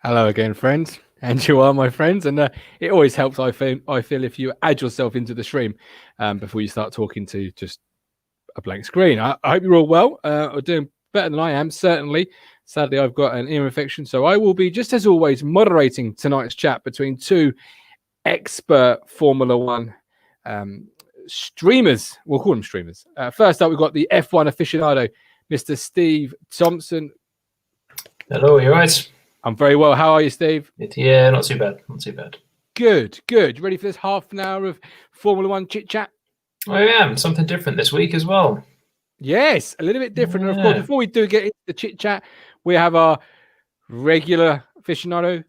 Hello again, friends. And you are my friends. And it always helps, I feel, if you add yourself into the stream before you start talking to just a blank screen. I hope you're all well, or doing better than I am, certainly. Sadly, I've got an ear infection. So I will be, just as always, moderating tonight's chat between two expert Formula One streamers. We'll call them streamers. First up, we've got the F1 aficionado, Mr. Steve Thompson. Hello, you right? I'm very well. How are you, Steve? Yeah, not too bad. Not too bad. Good, good. Ready for this half an hour of Formula One chit chat? I am. Something different this week as well. Yes, a little bit different. And of course, before we do get into the chit chat, we have our regular aficionado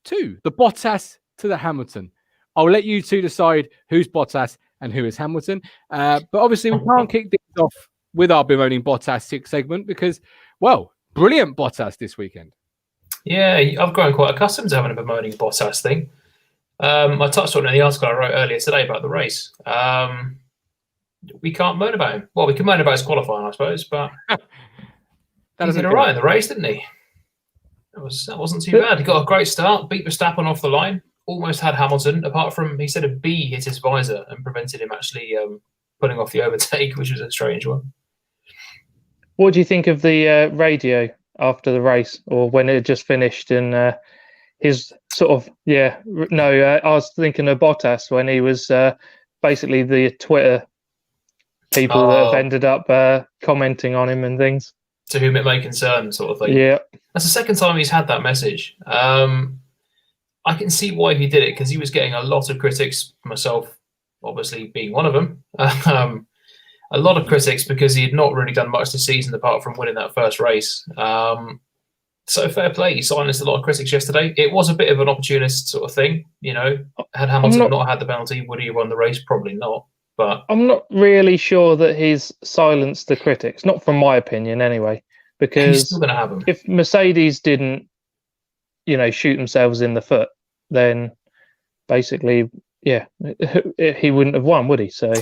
too, the Bottas to the Hamilton. I'll let you two decide who's Bottas and who is Hamilton. But obviously, we can't kick things off with our bemoaning Bottas segment because, well, brilliant Bottas this weekend. Yeah, I've grown quite accustomed to having a bemoaning Bottas thing. I touched on it in the article I wrote earlier today about the race. We can't moan about him. Well, we can moan about his qualifying, I suppose, but he did all right in the race, didn't he? That wasn't too bad. He got a great start, beat Verstappen off the line, almost had Hamilton, apart from he said a bee hit his visor and prevented him actually putting off the overtake, which was a strange one. What do you think of the radio after the race, or when it just finished, and his sort of I was thinking of Bottas when he was basically the Twitter people that have ended up commenting on him and things. To whom it may concern, sort of thing. Yeah, that's the second time he's had that message. I can see why he did it, because he was getting a lot of critics, myself obviously being one of them. A lot of critics because he had not really done much this season apart from winning that first race. So fair play. He silenced a lot of critics yesterday. It was a bit of an opportunist sort of thing, you know. Had Hamilton not had the penalty, would he have won the race? Probably not. But I'm not really sure that he's silenced the critics, not from my opinion anyway, because he's still going to have them. If Mercedes didn't, shoot themselves in the foot, then basically, he wouldn't have won, would he? So,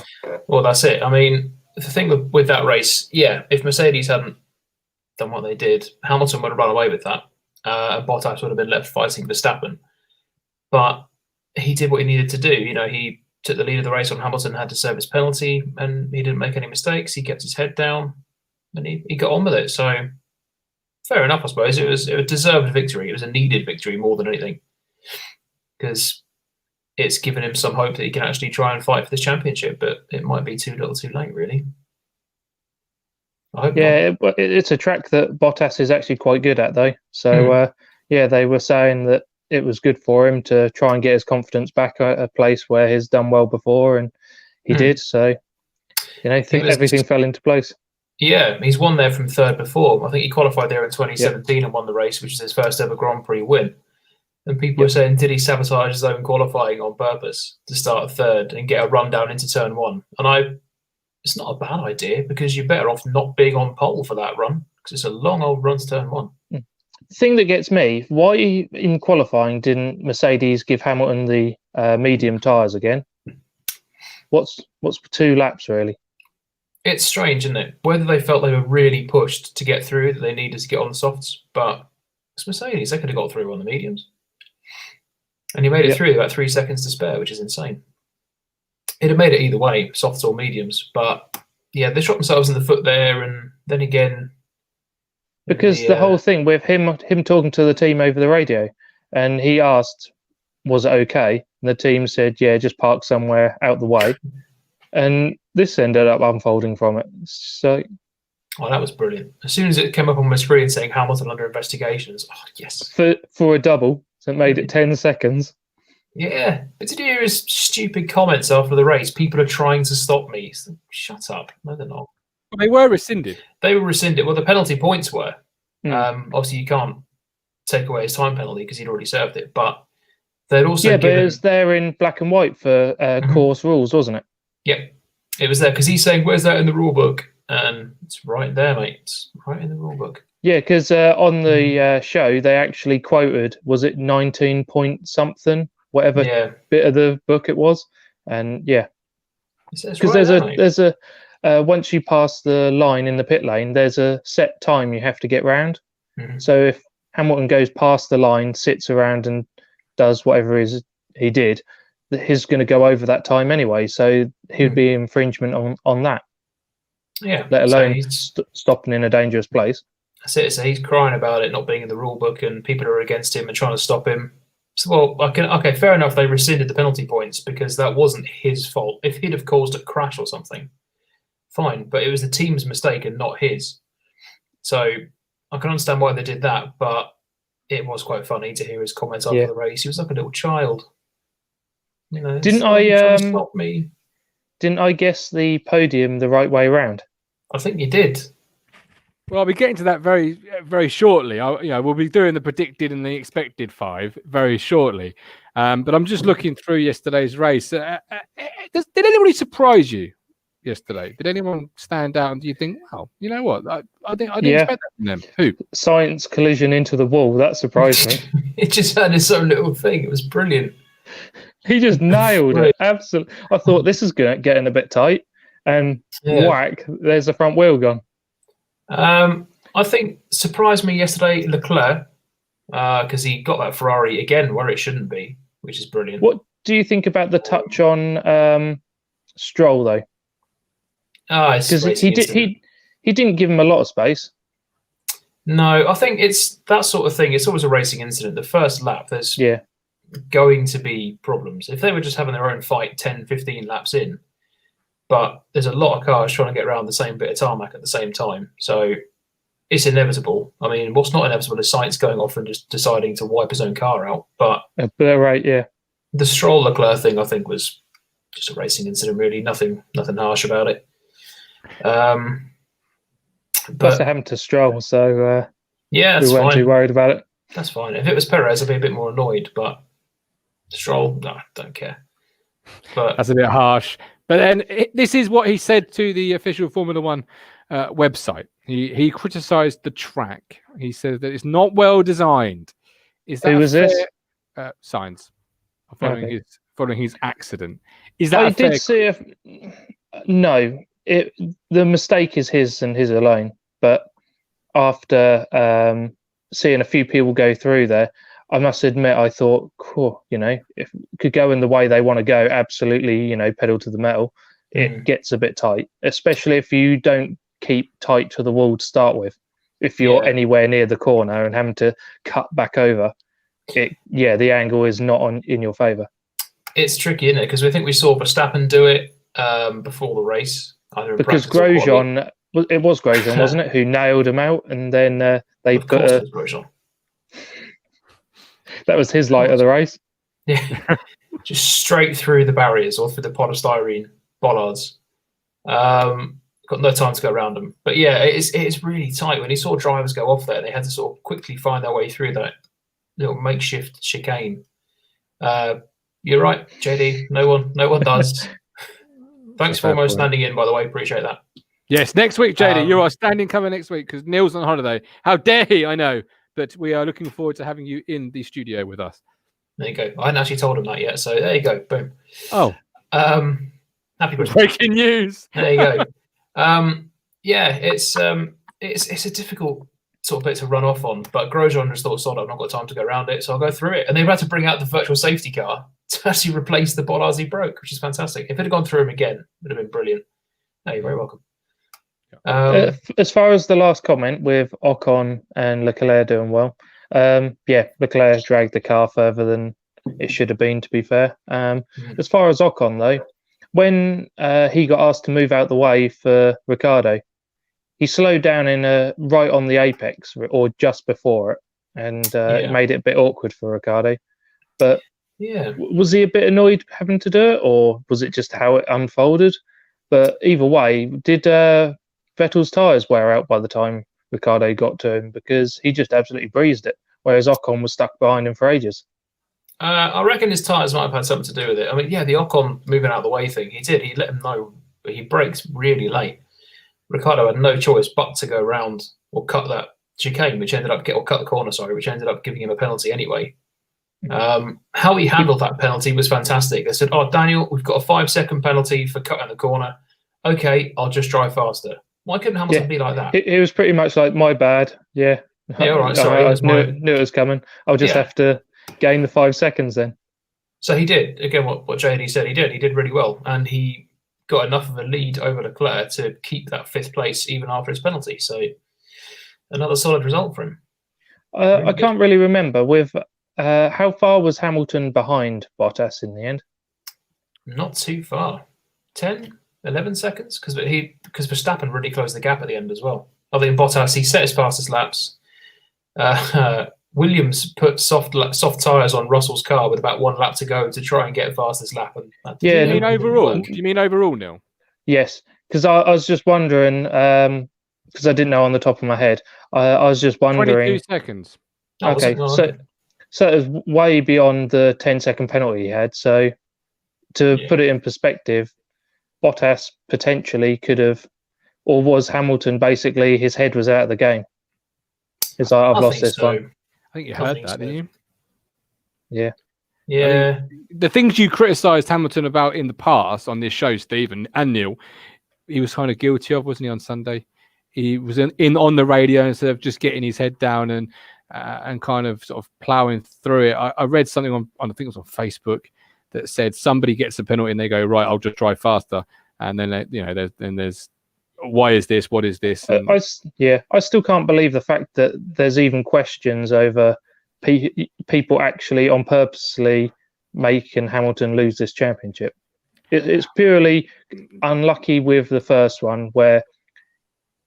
well, that's it. I mean, the thing with that race, if Mercedes hadn't done what they did, Hamilton would have run away with that. And Bottas would have been left fighting Verstappen. But he did what he needed to do. He took the lead of the race on Hamilton, had to serve his penalty, and he didn't make any mistakes. He kept his head down, and he got on with it. So, fair enough, I suppose. It was a deserved victory. It was a needed victory more than anything, because it's given him some hope that he can actually try and fight for this championship, but it might be too little too late, really. I hope not. It's a track that Bottas is actually quite good at, though. So, they were saying that it was good for him to try and get his confidence back at a place where he's done well before, and he did. So, everything fell into place. Yeah, he's won there from third before. I think he qualified there in 2017 and won the race, which is his first ever Grand Prix win. And people were saying, did he sabotage his own qualifying on purpose to start third and get a run down into turn one? And it's not a bad idea, because you're better off not being on pole for that run, because it's a long old run to turn one. The thing that gets me, why in qualifying didn't Mercedes give Hamilton the medium tyres again? What's 2 laps, really? It's strange, isn't it? Whether they felt they were really pushed to get through, that they needed to get on the softs, but it's Mercedes. They could have got through on the mediums. And he made it through about 3 seconds to spare, which is insane. He'd have made it either way, softs or mediums. But, they shot themselves in the foot there, and then again... Because the whole thing with him talking to the team over the radio, and he asked, was it okay? And the team said, just park somewhere out the way. And this ended up unfolding from it. So, that was brilliant. As soon as it came up on my screen saying Hamilton under investigations, yes. For a double, so it made it 10 seconds. Yeah, but did you hear his stupid comments after the race? People are trying to stop me. So, shut up. No, they're not. Well, they were rescinded. They were rescinded. Well, the penalty points were. Obviously, you can't take away his time penalty because he'd already served it. But they'd also but it was there in black and white for course rules, wasn't it? Yep. It was there because he's saying, where's that in the rule book? And it's right there, mate. It's right in the rule book. Yeah, because on the show, they actually quoted, was it 19 point something, whatever bit of the book it was? And because there's a once you pass the line in the pit lane, there's a set time you have to get round. So Hamilton goes past the line, sits around and does whatever he did, he's going to go over that time anyway. So he would be infringement on that. Yeah. Let alone So stopping in a dangerous place. That's it. So he's crying about it not being in the rule book and people are against him and trying to stop him. So, well, okay, fair enough. They rescinded the penalty points because that wasn't his fault. If he'd have caused a crash or something, fine. But it was the team's mistake and not his. So I can understand why they did that, but it was quite funny to hear his comments after the race. He was like a little child. You know, didn't stop me? Didn't I guess the podium the right way around? I think you did. Well, I'll be getting to that very, very shortly. We'll be doing the predicted and the expected 5 very shortly. But I'm just looking through yesterday's race. Did anybody surprise you yesterday? Did anyone stand out? And do you think, wow, you know what? I didn't expect that from them. Who? Science collision into the wall. That surprised me. It just had its own little thing. It was brilliant. He just nailed it. Absolutely. I thought this is getting a bit tight. And whack, there's the front wheel gone. I think surprised me yesterday, Leclerc, because he got that Ferrari again where it shouldn't be, which is brilliant. What do you think about the touch on Stroll though? Because he didn't give him a lot of space. No, I think it's that sort of thing. It's always a racing incident. The first lap, there's going to be problems. If they were just having their own fight 10, 15 laps in, but there's a lot of cars trying to get around the same bit of tarmac at the same time. So it's inevitable. I mean, what's not inevitable is Sainz going off and just deciding to wipe his own car out. But right, yeah. The Stroll Leclerc thing, I think, was just a racing incident, really. Nothing harsh about it. But that's happened to Stroll, so we weren't too worried about it. That's fine. If it was Perez, I'd be a bit more annoyed, but Stroll, no, don't care. But that's a bit harsh. But then this is what he said to the official Formula One website. He criticised the track. He said that it's not well designed. Is that this? Sainz following his accident? Is that? I did see no. The mistake is his and his alone. But after seeing a few people go through there, I must admit, I thought, cool, if it could go in the way they want to go, absolutely, pedal to the metal. It gets a bit tight, especially if you don't keep tight to the wall to start with. If you're anywhere near the corner and having to cut back over, the angle is not in your favour. It's tricky, isn't it? Because I think we saw Verstappen do it before the race. Because Grosjean, it was Grosjean, wasn't it, who nailed him out, and then they put Grosjean. That was his light of the race. Yeah, just straight through the barriers or through the polystyrene bollards. Got no time to go around them. But yeah, it's really tight. When he saw drivers go off there, they had to sort of quickly find their way through that little makeshift chicane. You're right, JD. No one does. Thanks for almost standing in, by the way. Appreciate that. Yes, next week, JD. You are standing cover next week because Neil's on holiday. How dare he? I know. But we are looking forward to having you in the studio with us. There you go. I hadn't actually told him that yet, so there you go. Boom. Oh. Happy Christmas. Breaking news. There you go. It's a difficult sort of bit to run off on, but Grosjean just thought, sod, I've not got time to go around it, so I'll go through it. And they've had to bring out the virtual safety car to actually replace the bollards he broke, which is fantastic. If it had gone through him again, it would have been brilliant. No, you're very welcome. As far as the last comment with Ocon and Leclerc doing well, Leclerc dragged the car further than it should have been, to be fair. As far as Ocon, though, when he got asked to move out the way for Ricciardo, he slowed down right on the apex or just before it, and it made it a bit awkward for Ricciardo. But was he a bit annoyed having to do it, or was it just how it unfolded? But either way, did Vettel's tyres wear out by the time Ricciardo got to him? Because he just absolutely breezed it, whereas Ocon was stuck behind him for ages. I reckon his tyres might have had something to do with it. I mean, the Ocon moving out of the way thing, he did. He let him know, but he brakes really late. Ricciardo had no choice but to go around or cut that chicane, cut the corner, which ended up giving him a penalty anyway. How he handled that penalty was fantastic. They said, "Oh, Daniel, we've got a 5-second penalty for cutting the corner. Okay, I'll just drive faster." Why couldn't Hamilton be like that? It was pretty much like, my bad. Yeah, Yeah, all right. Sorry, I knew it was coming. I'll just have to gain the 5 seconds then. So he did. Again, what JD said, he did. He did really well. And he got enough of a lead over Leclerc to keep that 5th place even after his penalty. So another solid result for him. I can't really remember. With how far was Hamilton behind Bottas in the end? Not too far. 10, 11 seconds? Because Verstappen really closed the gap at the end as well. I think Bottas, he set his fastest laps. Williams put soft tyres on Russell's car with about 1 lap to go to try and get fastest lap. And do you mean overall? Do you mean overall, Neil? Yes, because I was just wondering, because I didn't know on the top of my head. I was just wondering. 22 seconds. Okay, so it was way beyond the 10-second penalty he had. So to put it in perspective, Bottas potentially could have, or was Hamilton basically his head was out of the game? It's like, I've lost this one. I think you heard that, didn't you? Yeah. I mean, the things you criticised Hamilton about in the past on this show, Stephen and Neil, he was kind of guilty of, wasn't he, on Sunday? He was on the radio instead of just getting his head down and kind of sort of ploughing through it. I read something on I think it was on Facebook that said somebody gets a penalty and they go, right, I'll just drive faster, and then there's why is this? What is this? And I still can't believe the fact that there's even questions over people actually on purposely making Hamilton lose this championship. It's purely unlucky with the first one where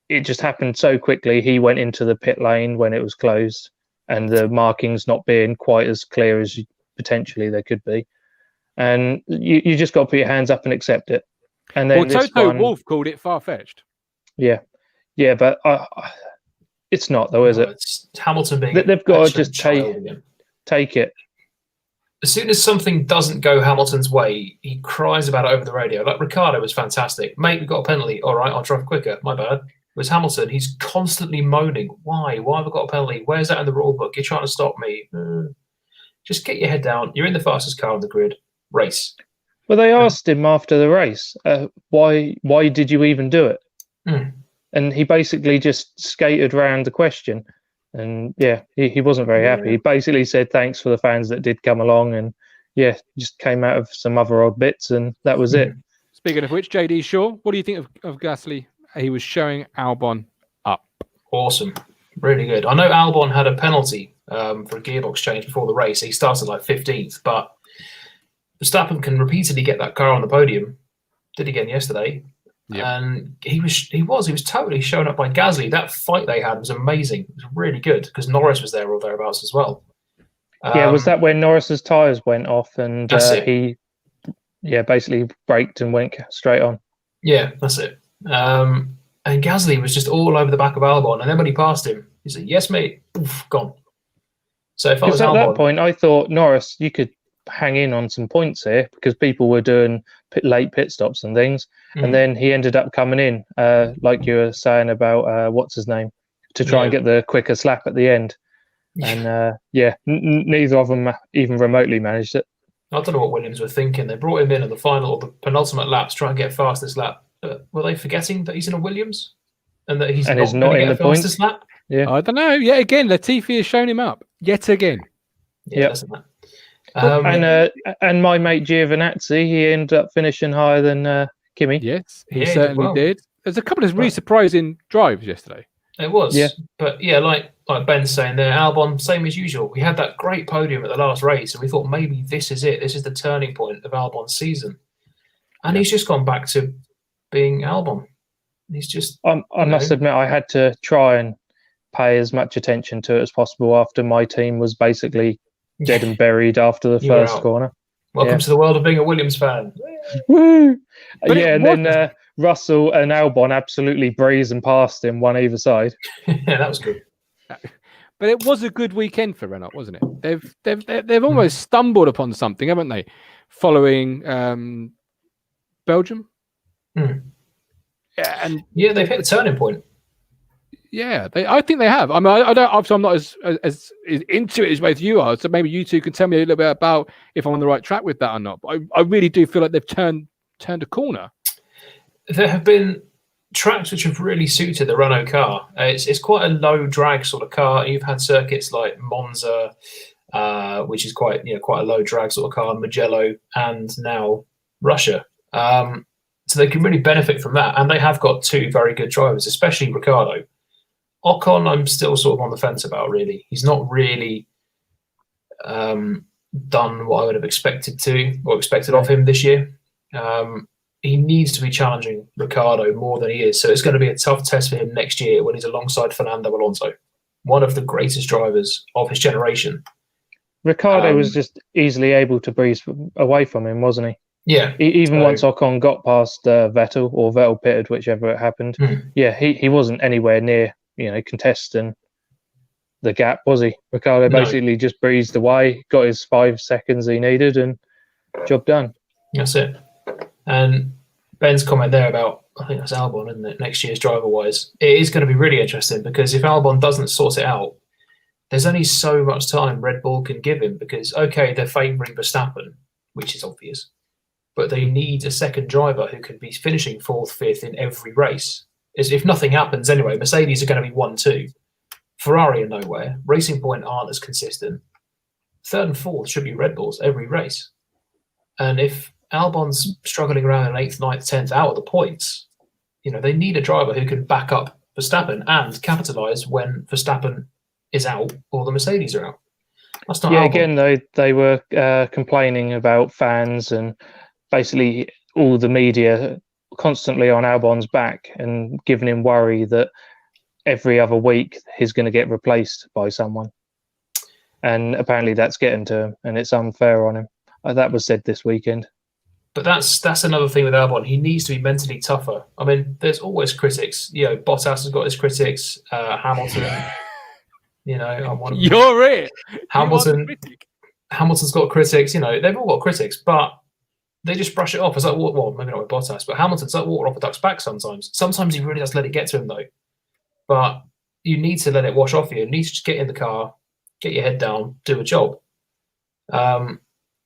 it just happened so quickly. He went into the pit lane when it was closed, and the markings not being quite as clear as potentially they could be. And you just got to put your hands up and accept it. And then Toto Wolff called it far-fetched. Yeah, but it's not though, is it? It's Hamilton being. They've got to just take it. As soon as something doesn't go Hamilton's way, he cries about it over the radio. Like Ricciardo was fantastic. Mate, we got a penalty. All right, I'll drive quicker. My bad. Whereas Hamilton, he's constantly moaning. Why? Why have I got a penalty? Where's that in the rule book? You're trying to stop me. Just get your head down. You're in the fastest car on the grid. Race. Well, they asked him after the race, why did you even do it? And he basically just skated around the question. And he wasn't very happy. He basically said thanks for the fans that did come along, and just came out of some other odd bits, and that was it. Speaking of which, JD Shaw, what do you think of Gasly? He was showing Albon up. Awesome. Really good. I know Albon had a penalty for a gearbox change before the race. He started like 15th, but Verstappen can repeatedly get that car on the podium. Did again yesterday. Yep. And he was totally shown up by Gasly. That fight they had was amazing. It was really good because Norris was there or thereabouts as well. Was that when Norris's tyres went off and he basically braked and went straight on? Yeah, that's it. And Gasly was just all over the back of Albon, and then when he passed him, he said, "Yes, mate." Oof, gone. So if I was at Albon, that point, I thought Norris, you could hang in on some points here because people were doing late pit stops and things, and then he ended up coming in, like you were saying about what's his name, to try and get the quicker lap at the end, and neither of them even remotely managed it. I don't know what Williams were thinking. They brought him in the final or the penultimate laps, try and get fastest lap. Were they forgetting that he's in a Williams and that he's not in the fastest lap? Yeah, I don't know. Yet again, Latifi has shown him up yet again. And my mate Giovinazzi, he ended up finishing higher than Kimi. Yes, he certainly did. There's a couple of really surprising drives yesterday. It was, but like Ben's saying there, Albon, same as usual. We had that great podium at the last race, and we thought maybe this is it. This is the turning point of Albon's season, and he's just gone back to being Albon. He's just. I must admit, I had to try and pay as much attention to it as possible after my team was basically dead and buried after the first corner. Welcome to the world of being a Williams fan. Woo! And then Russell and Albon absolutely breezing past him, one either side. That was good. But it was a good weekend for Renault, wasn't it? They've almost stumbled upon something, haven't they? Following Belgium. And they've hit the turning point. Yeah, I think they have. I mean, I don't. Obviously, I'm not as into it as both you are. So maybe you two can tell me a little bit about if I'm on the right track with that or not. But I really do feel like they've turned a corner. There have been tracks which have really suited the Renault car. It's quite a low drag sort of car. You've had circuits like Monza, which is quite a low drag sort of car, Mugello, and now Russia. So they can really benefit from that, and they have got two very good drivers, especially Ricciardo. Ocon, I'm still sort of on the fence about. Really, he's not really done what I would have expected of him this year. He needs to be challenging Ricciardo more than he is. So it's going to be a tough test for him next year when he's alongside Fernando Alonso, one of the greatest drivers of his generation. Ricciardo was just easily able to breeze away from him, wasn't he? Yeah. Even once Ocon got past Vettel, or Vettel pitted, whichever it happened. Yeah, he wasn't anywhere near, contesting the gap, was he? Ricciardo basically just breezed away, got his 5 seconds he needed, and job done. That's it. And Ben's comment there about, I think that's Albon, isn't it? Next year's driver-wise. It is going to be really interesting, because if Albon doesn't sort it out, there's only so much time Red Bull can give him, because, okay, they're favouring Verstappen, which is obvious, but they need a second driver who can be finishing 4th, 5th in every race. If nothing happens anyway, Mercedes are going to be 1-2. Ferrari are nowhere. Racing Point aren't as consistent. 3rd and 4th should be Red Bulls every race. And if Albon's struggling around in 8th, 9th, 10th out of the points, they need a driver who can back up Verstappen and capitalise when Verstappen is out or the Mercedes are out. That's not Albon. Again, they were complaining about fans and basically all the media constantly on Albon's back and giving him worry that every other week he's going to get replaced by someone. And apparently that's getting to him, and it's unfair on him. That was said this weekend. But that's another thing with Albon. He needs to be mentally tougher. I mean, there's always critics. Bottas has got his critics. Hamilton. You're it. Hamilton's got critics. They've all got critics, but they just brush it off. It's like, well, maybe not with Bottas, but Hamilton's like water off a duck's back sometimes. Sometimes he really does let it get to him, though. But you need to let it wash off you. You need to just get in the car, get your head down, do a job.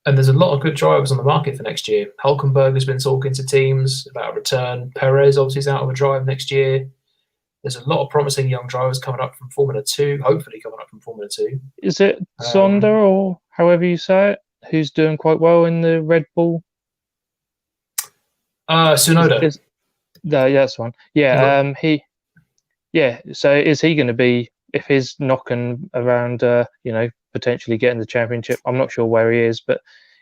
And there's a lot of good drivers on the market for next year. Hulkenberg has been talking to teams about a return. Perez obviously is out of a drive next year. There's a lot of promising young drivers coming up from Formula 2, hopefully coming up from Formula 2. Is it Sonder, or however you say it, who's doing quite well in the Red Bull? Tsunoda. That's one. Yeah, so is he going to be, if he's knocking around, potentially getting the championship? I'm not sure where he is, but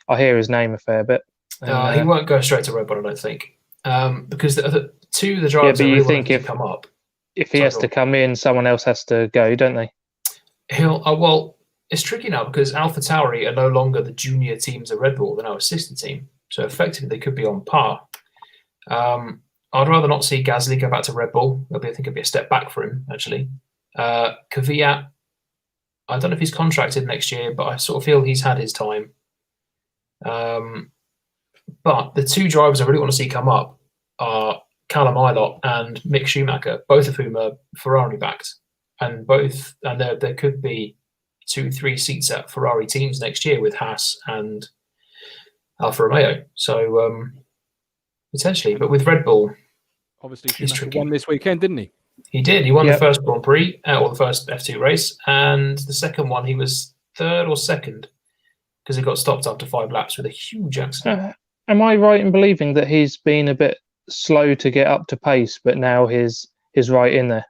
I hear his name a fair bit. He won't go straight to Red Bull, I don't think, because the two of the drivers. Yeah, but you really think if come up, if he has to come in, someone else has to go, don't they? Well, it's tricky now because AlphaTauri are no longer the junior teams of Red Bull; they're now a sister team. So effectively, they could be on par. I'd rather not see Gasly go back to Red Bull. I think it'd be a step back for him, actually. Kvyat, I don't know if he's contracted next year, but I sort of feel he's had his time. But the two drivers I really want to see come up are Callum Ilott and Mick Schumacher, both of whom are Ferrari backed, and there could be 2-3 seats at Ferrari teams next year with Haas and Alfa Romeo. So potentially, but with Red Bull, obviously Schumacher won this weekend, didn't he? He did. He won the first Grand Prix, or the first F2 race, and the second one he was 3rd or 2nd because he got stopped after 5 laps with a huge accident. Am I right in believing that he's been a bit slow to get up to pace, but now he's right in there?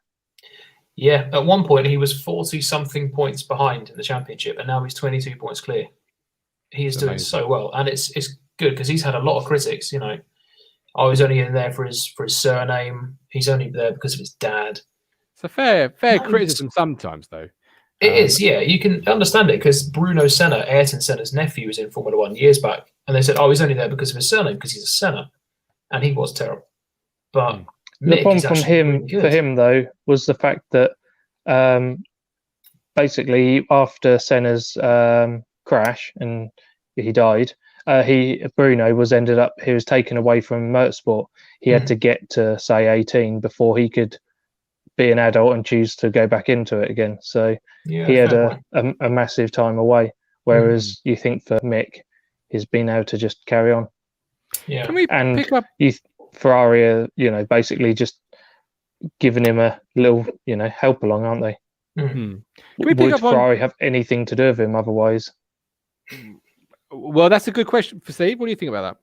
Yeah, at one point he was 40-something points behind in the championship, and now he's 22 points clear. He is doing so well, and it's good because he's had a lot of critics. I was only in there for his surname. He's only there because of his dad. It's a fair criticism sometimes, though. It is, yeah. You can understand it because Bruno Senna, Ayrton Senna's nephew, was in Formula 1 years back. And they said, he's only there because of his surname, because he's a Senna. And he was terrible. But the problem for him, though, was the fact that basically after Senna's crash and he died, Bruno was taken away from motorsport. He had to get to, say, 18 before he could be an adult and choose to go back into it again. So he had a massive time away. Whereas you think for Mick, he's been able to just carry on. Yeah. Can we pick up? Ferrari are, basically just giving him a little, help along, aren't they? Can we pick Would up on? Ferrari have anything to do with him otherwise? Well, that's a good question for Steve. What do you think about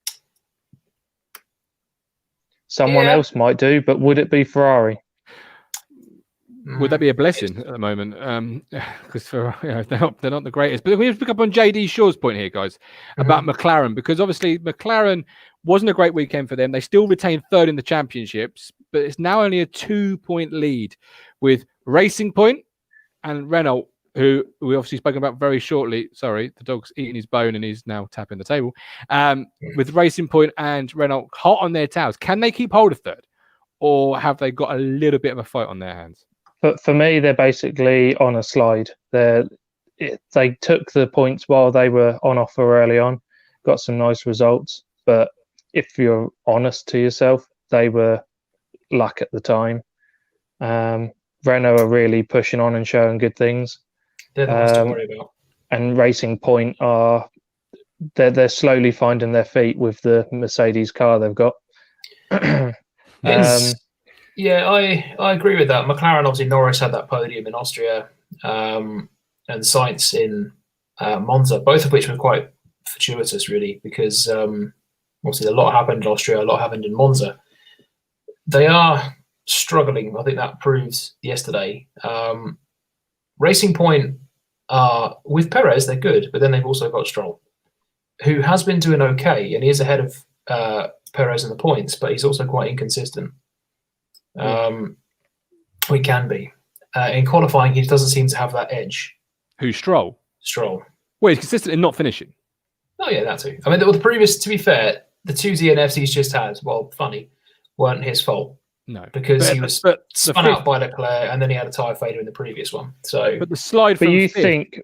that? Someone else might do, but would it be Ferrari? Would that be a blessing at the moment? Because they're not the greatest. But we have to pick up on JD Shaw's point here, guys, about McLaren, because obviously McLaren wasn't a great weekend for them. They still retained third in the championships, but it's now only a 2-point lead with Racing Point and Renault, who we obviously spoken about very shortly. Sorry, the dog's eating his bone and he's now tapping the table. With Racing Point and Renault hot on their tails, can they keep hold of third, or have they got a little bit of a fight on their hands? But for me, they're basically on a slide. They took the points while they were on offer early on, got some nice results. But if you're honest to yourself, they were luck at the time. Renault are really pushing on and showing good things. They're the ones to worry about. And Racing Point they're slowly finding their feet with the Mercedes car they've got. Yeah, I agree with that. McLaren, obviously, Norris had that podium in Austria, and Sainz in Monza, both of which were quite fortuitous, really, because obviously a lot happened in Austria, a lot happened in Monza. They are struggling. I think that proves yesterday. Racing Point, with Perez, they're good, but then they've also got Stroll, who has been doing okay, and he is ahead of Perez in the points, but he's also quite inconsistent. We can be. In qualifying, he doesn't seem to have that edge. Who's Stroll? Stroll. Well, he's consistent in not finishing. Oh, yeah, that too. I mean, the previous, to be fair, the 2 DNFs he's just had, weren't his fault. No. Because he was spun out by Leclerc, and then he had a tyre failure in the previous one. So, but the slide from But you think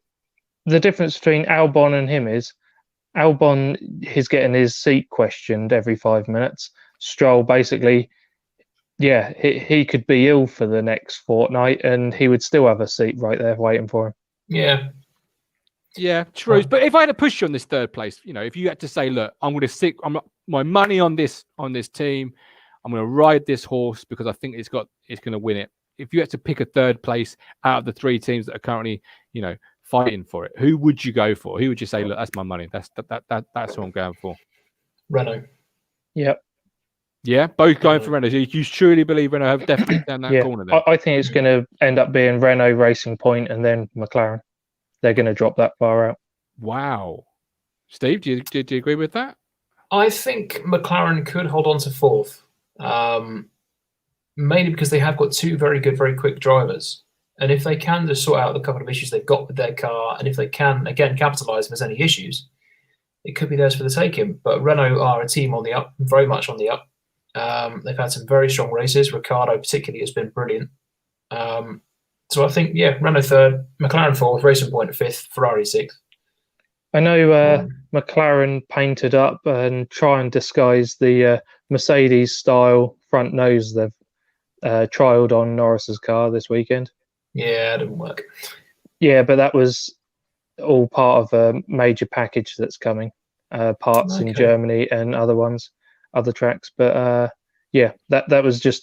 the difference between Albon and him is Albon is getting his seat questioned every 5 minutes. Stroll basically... Yeah, he could be ill for the next fortnight and he would still have a seat right there waiting for him. Yeah. Yeah, true. But if I had to push you on this third place, if you had to say, look, I'm going to stick my money on this team. I'm going to ride this horse because I think it's going to win it. If you had to pick a third place out of the 3 teams that are currently, fighting for it, who would you go for? Who would you say, look, that's my money. That's what I'm going for. Renault. Yep. Yeah, both going for Renault. You truly believe Renault have definitely down that corner there? I think it's going to end up being Renault, Racing Point, and then McLaren. They're going to drop that far out. Wow. Steve, do you agree with that? I think McLaren could hold on to 4th, mainly because they have got 2 very good, very quick drivers. And if they can just sort out the couple of issues they've got with their car, and if they can, again, capitalise if there's any issues, it could be theirs for the taking. But Renault are a team on the up, very much on the up. They've had some very strong races. Ricciardo particularly has been brilliant. So I think, Renault 3rd, McLaren 4th, Racing Point 5th, Ferrari 6th. I know McLaren painted up and try and disguise the Mercedes-style front nose they've trialled on Norris's car this weekend. Yeah, it didn't work. Yeah, but that was all part of a major package that's coming. Parts in Germany and other tracks. But that was just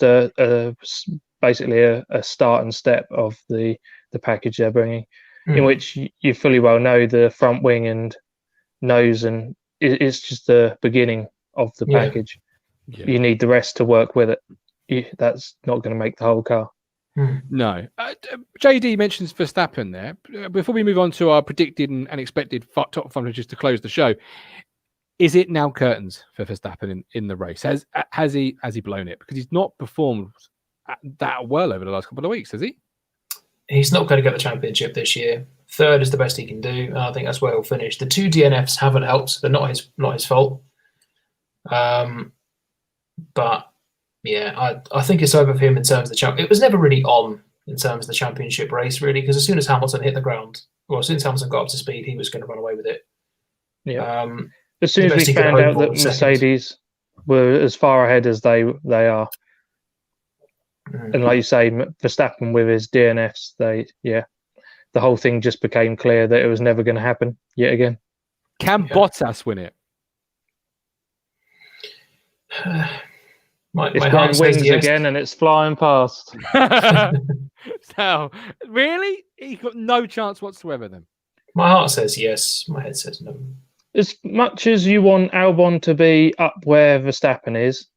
basically a start and step of the package they're bringing, in which you fully well know the front wing and nose, and it's just the beginning of the package. Yeah. You need the rest to work with it. That's not going to make the whole car. No. JD mentions Verstappen there. Before we move on to our predicted and expected top five, just to close the show, is it now curtains for Verstappen in the race? Has he blown it? Because he's not performed that well over the last couple of weeks, has he? He's not going to get the championship this year. 3rd is the best he can do, and I think that's where he'll finish. The 2 DNFs haven't helped. They're not his fault. But yeah, I think it's over for him in terms of the champ. It was never really on in terms of the championship race, really, because as soon as Hamilton hit the ground, or as soon as Hamilton got up to speed, he was going to run away with it. Yeah. As soon as we found out that Mercedes were as far ahead as they are, and like you say, Verstappen with his DNFs, the whole thing just became clear that it was never going to happen yet again. Can Bottas win it? It's my grown heart says wings yes. again and it's flying past. So, really? He's got no chance whatsoever then? My heart says yes. My head says no. As much as you want Albon to be up where Verstappen is,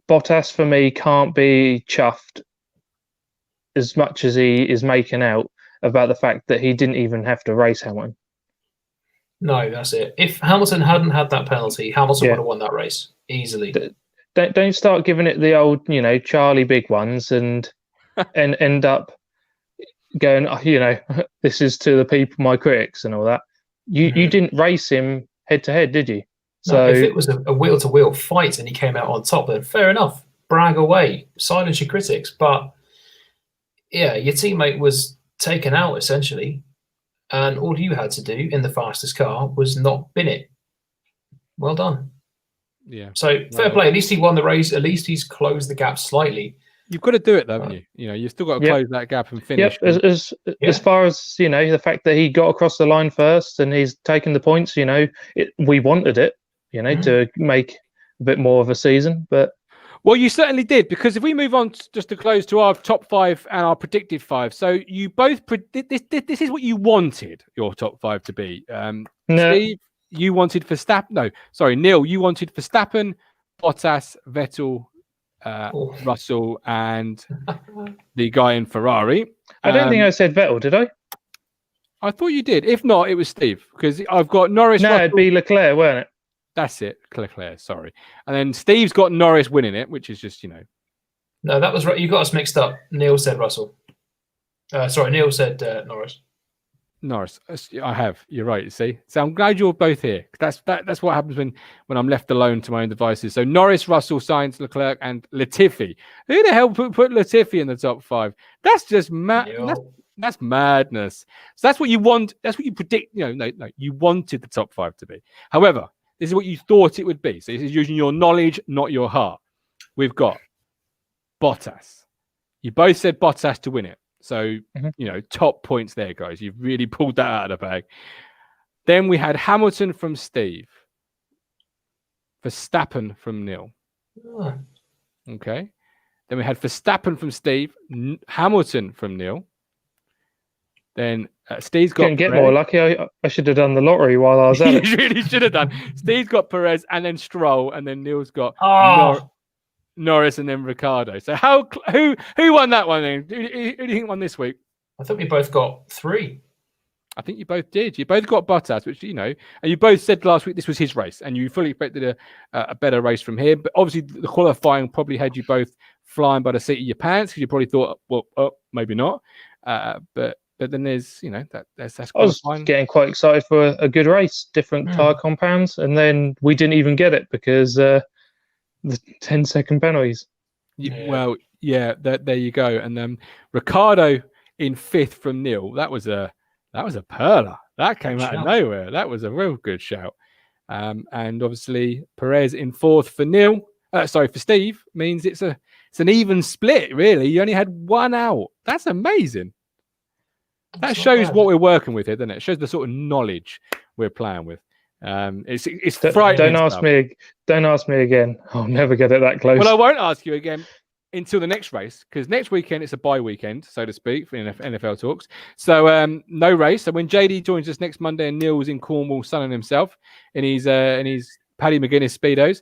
Bottas for me can't be chuffed as much as he is making out about the fact that he didn't even have to race Hamilton. No, that's it. If Hamilton hadn't had that penalty, Hamilton would have won that race easily. Don't start giving it the old, Charlie big ones and end up going, this is to the people, my critics and all that. You didn't race him head to head, did you? No, if it was a wheel to wheel fight and he came out on top, then fair enough. Brag away, silence your critics. But yeah, your teammate was taken out essentially, and all you had to do in the fastest car was not bin it. Well done. Yeah. So fair play. At least he won the race. At least he's closed the gap slightly. You've got to do it, though, haven't you? You've still got to close that gap and finish. Yep. As far as the fact that he got across the line first and he's taken the points, we wanted it, to make a bit more of a season. But well, you certainly did, because if we move on just to close to our top 5 and our predicted 5, so you both this is what you wanted your top 5 to be. No. Steve, you wanted Verstappen. No, sorry, Neil, you wanted Verstappen, Bottas, Vettel, Russell, and the guy in Ferrari. I don't think I said Vettel, did I? I thought you did. If not, it was Steve, because I've got Norris. No, Russell. it'd be Leclerc, weren't it? That's it, Leclerc. Sorry, and then Steve's got Norris winning it, which is just No, that was right. You got us mixed up. Neil said Russell. Sorry, Neil said Norris. Norris, I have. You're right. See, so I'm glad you're both here. That's what happens when I'm left alone to my own devices. So Norris, Russell, Sainz, Leclerc, and Latifi. Who the hell put Latifi in the top 5? That's just mad. That's madness. So that's what you want. That's what you predict. No. You wanted the top 5 to be. However, this is what you thought it would be. So this is using your knowledge, not your heart. We've got Bottas. You both said Bottas to win it. So, top points there, guys. You've really pulled that out of the bag. Then we had Hamilton from Steve. Verstappen from Neil. Oh. Okay. Then we had Verstappen from Steve. Hamilton from Neil. Then Steve's got Couldn't get more lucky. I should have done the lottery while I was at it. You really should have done. Steve's got Perez and then Stroll, and then Neil's got Norris and then Ricciardo. So who won that one then? Who do you think won this week? I think we both got 3. I think you both did. You both got Bottas, which and you both said last week this was his race, and you fully expected a better race from him. But obviously, the qualifying probably had you both flying by the seat of your pants, because you probably thought, well, maybe not. But then there's that's I was getting quite excited for a good race, different tyre compounds, and then we didn't even get it because the 10-second penalties. Well, there you go. And then Ricciardo in 5th from Neil. That was a perler. That came out of nowhere. That was a real good shout. And obviously Perez in 4th for Neil. For Steve, means it's an even split. Really, you only had 1 out. That's amazing. That shows what we're working with here, doesn't it? It shows the sort of knowledge we're playing with. It's frightening. Don't ask me again. I'll never get it that close. Well, I won't ask you again until the next race, because next weekend it's a bye weekend, so to speak, for NFL talks. So no race. So when JD joins us next Monday and Neil's in Cornwall sunning himself in his Paddy McGuinness speedos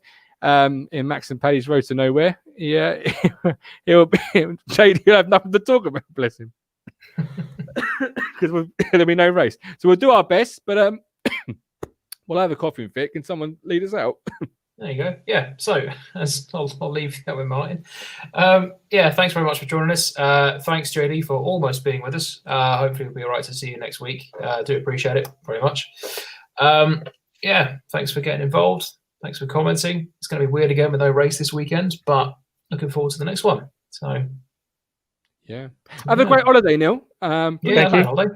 in Max and Paddy's Road to Nowhere, JD will have nothing to talk about. Bless him. Because there'll be no race. So we'll do our best, but we'll have a coughing fit. Can someone lead us out? There you go. Yeah. So I'll leave that with Martin. Thanks very much for joining us. Thanks, JD, for almost being with us. Hopefully it'll be all right to see you next week. Do appreciate it very much. Thanks for getting involved. Thanks for commenting. It's going to be weird again with no race this weekend, but looking forward to the next one. So have a great holiday, Neil. Thank you. Holiday.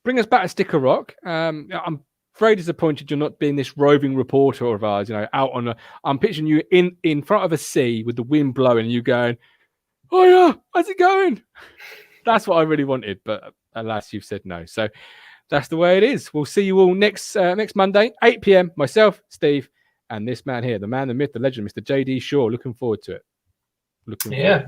Bring us back a stick of rock. I'm very disappointed you're not being this roving reporter of ours, out on I'm picturing you in front of a sea with the wind blowing and you going, oh yeah, where's it going? That's what I really wanted, but alas, you've said no. So that's the way it is. We'll see you all next Monday, 8 p.m. Myself, Steve, And this man here, the man, the myth, the legend, Mr. JD Shaw, looking forward to it. Looking forward. Yeah,